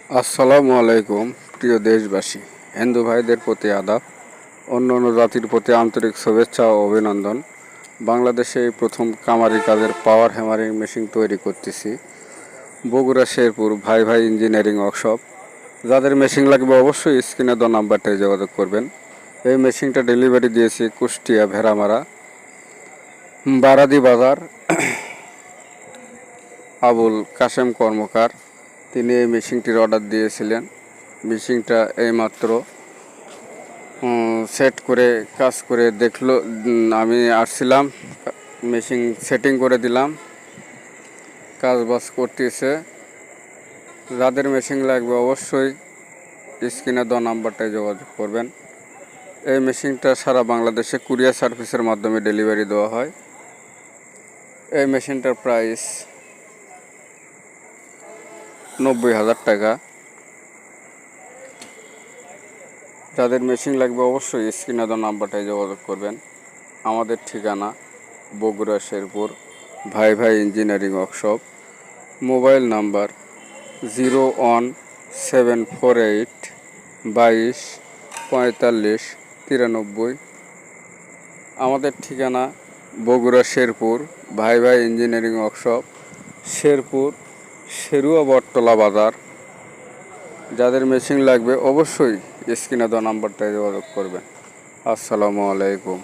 আসসালামু আলাইকুম প্রিয় দেশবাসী, হিন্দু ভাইদের প্রতি আদাব, অন্যান্য জাতির প্রতি আন্তরিক শুভেচ্ছা ও অভিনন্দন। বাংলাদেশে এই প্রথম কামারি কাজের পাওয়ার হ্যামারিং মেশিন তৈরি করতেছি বগুড়া শেরপুর ভাই ভাই ইঞ্জিনিয়ারিং ওয়ার্কশপ। যাদের মেশিন লাগবে অবশ্যই স্ক্রিনে দেওয়া নাম্বারটায় যোগাযোগ করবেন। এই মেশিনটা ডেলিভারি দিয়েছি কুষ্টিয়া ভেড়ামারা বারাদি বাজার আবুল কাশেম কর্মকার। তিনি এই মেশিনটির অর্ডার দিয়েছিলেন। মেশিনটা এইমাত্র সেট করে কাজ করে দেখলো। আমি আসছিলাম, মেশিন সেটিং করে দিলাম, কাজ বাজ করতেছে। যাদের মেশিন লাগবে অবশ্যই স্ক্রিনে দেওয়া নাম্বারটায় যোগাযোগ করবেন। এই মেশিনটা সারা বাংলাদেশে কুরিয়ার সার্ভিসের মাধ্যমে ডেলিভারি দেওয়া হয়। এই মেশিনটার প্রাইস 90,000 টাকা। যাদের মেশিন লাগবে অবশ্যই স্ক্রিনে দেওয়া নাম্বারটায় যোগাযোগ করবেন। আমাদের ঠিকানা বগুড়া শেরপুর ভাই ভাই ইঞ্জিনিয়ারিং ওয়ার্কশপ। Mobile number 01748224593। আমাদের ঠিকানা বগুড়া শেরপুর ভাই ভাই ইঞ্জিনিয়ারিং ওয়ার্কশপ, শেরপুর শেরুয়া বটতলা বাজার। যাদের মেশিন লাগবে অবশ্যই স্ক্রিনে দেওয়া নাম্বারটায় যোগাযোগ করবেন। আসসালামু আলাইকুম।